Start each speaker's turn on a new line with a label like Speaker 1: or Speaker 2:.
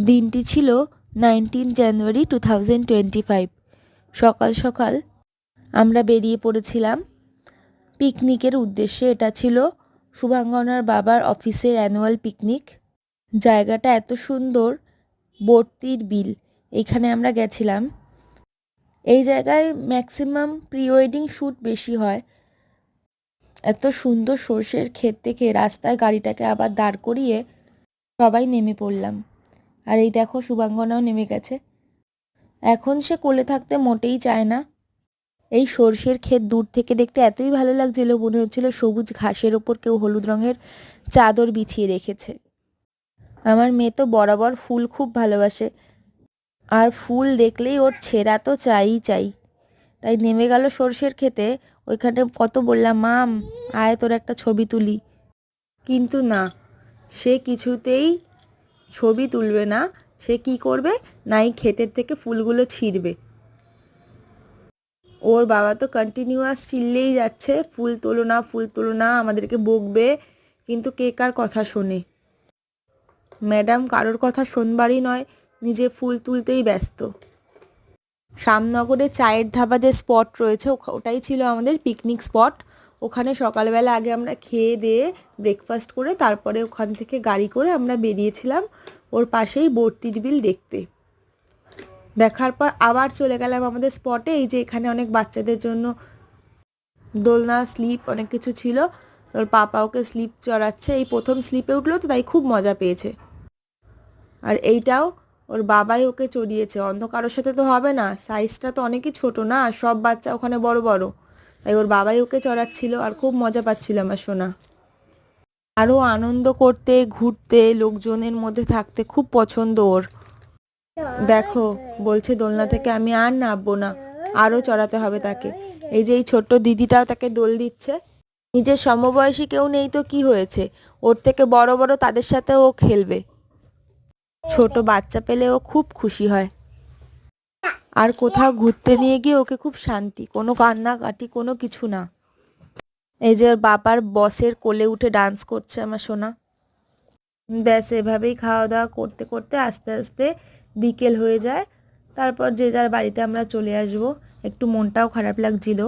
Speaker 1: দিনটি ছিল 19 জানুয়ারি 2025। সকাল সকাল আমরা বেরিয়ে পড়েছিলাম পিকনিকের উদ্দেশ্যে। এটা ছিল শুভাঙ্গনার বাবার অফিসের অ্যানুয়াল পিকনিক। জায়গাটা এত সুন্দর, বর্তির বিল, এখানে আমরা গেছিলাম। এই জায়গায় ম্যাক্সিমাম প্রি ওয়েডিং শ্যুট বেশি হয়। এত সুন্দর সর্ষের ক্ষেত থেকে রাস্তায় গাড়িটাকে আবার দাঁড় করিয়ে সবাই নেমে পড়লাম। আর এই দেখো শুভাঙ্গনাও নেমে গেছে। এখন সে কোলে থাকতে মোটেই চায় না। এই সর্ষের ক্ষেত দূর থেকে দেখতে এতই ভালো লাগছিল, মনে হচ্ছিল সবুজ ঘাসের ওপর কেউ হলুদ রঙের চাদর বিছিয়ে রেখেছে। আমার মেয়ে তো বরাবর ফুল খুব ভালোবাসে, আর ফুল দেখলেই ওর ছেঁড়া তো চাই চাই। তাই নেমে গেল সর্ষের ক্ষেতে। ওইখানে কত বললাম, মাম আয় তোর একটা ছবি তুলি, কিন্তু না, সে কিছুতেই ছবি তুলবে না। সে কি করবে, নাই ক্ষেতের থেকে ফুলগুলো ছিঁড়বে। ওর বাবা তো কন্টিনিউয়াস চিল্লেই যাচ্ছে, ফুল তোলো না, ফুল তোলো না, আমাদেরকে বকবে। কিন্তু কে কার কথা শোনে? ম্যাডাম কারোর কথা শোনবারই নয়, নিজে ফুল তুলতেই ব্যস্ত। শ্যামনগরে চায়ের ধাবা যে স্পট রয়েছে, ওটাই ছিল আমাদের পিকনিক স্পট। ওখানে সকালবেলা আগে আমরা খেয়ে দিয়ে ব্রেকফাস্ট করে তারপরে ওখান থেকে গাড়ি করে আমরা বেরিয়েছিলাম ওর পাশেই বর্তির বিল দেখতে। দেখার পর আবার চলে গেলাম আমাদের স্পটে। এই যে এখানে অনেক বাচ্চাদের জন্য দোলনা, স্লিপ, অনেক কিছু ছিল। ওর পাপা ওকে স্লিপ চড়াচ্ছে, এই প্রথম স্লিপে উঠলো তো তাই খুব মজা পেয়েছে। আর এইটাও ওর বাবাই ওকে চড়িয়েছে, অন্য কারোর সাথে তো হবে না, সাইজটা তো অনেকই ছোট না, সব বাচ্চা ওখানে বড় বড়, তাই ওর বাবাই ওকে চড়াচ্ছিল আর খুব মজা পাচ্ছিল আমার সোনা। আরও আনন্দ করতে, ঘুরতে, লোকজনের মধ্যে থাকতে খুব পছন্দ ওর। দেখো বলছে দোলনা থেকে আমি আর নামবো না, আরও চড়াতে হবে তাকে। এই যে এই ছোট্ট দিদিটাও তাকে দোল দিচ্ছে। নিজের সমবয়সী কেউ নেই তো কি হয়েছে, ওর থেকে বড় বড় তাদের সাথে ও খেলবে। ছোট বাচ্চা পেলে ও খুব খুশি হয়। আর কোথাও ঘুরতে নিয়ে গিয়ে ওকে খুব শান্তি, কোনো কান্নাকাটি কোনো কিছু না। এই যে ওর বাবার বসের কোলে উঠে ডান্স করছে আমার সোনা। ব্যাস এভাবেই খাওয়া দাওয়া করতে করতে আস্তে আস্তে বিকেল হয়ে যায়। তারপর যে যার বাড়িতে আমরা চলে আসবো। একটু মনটাও খারাপ লাগছিল।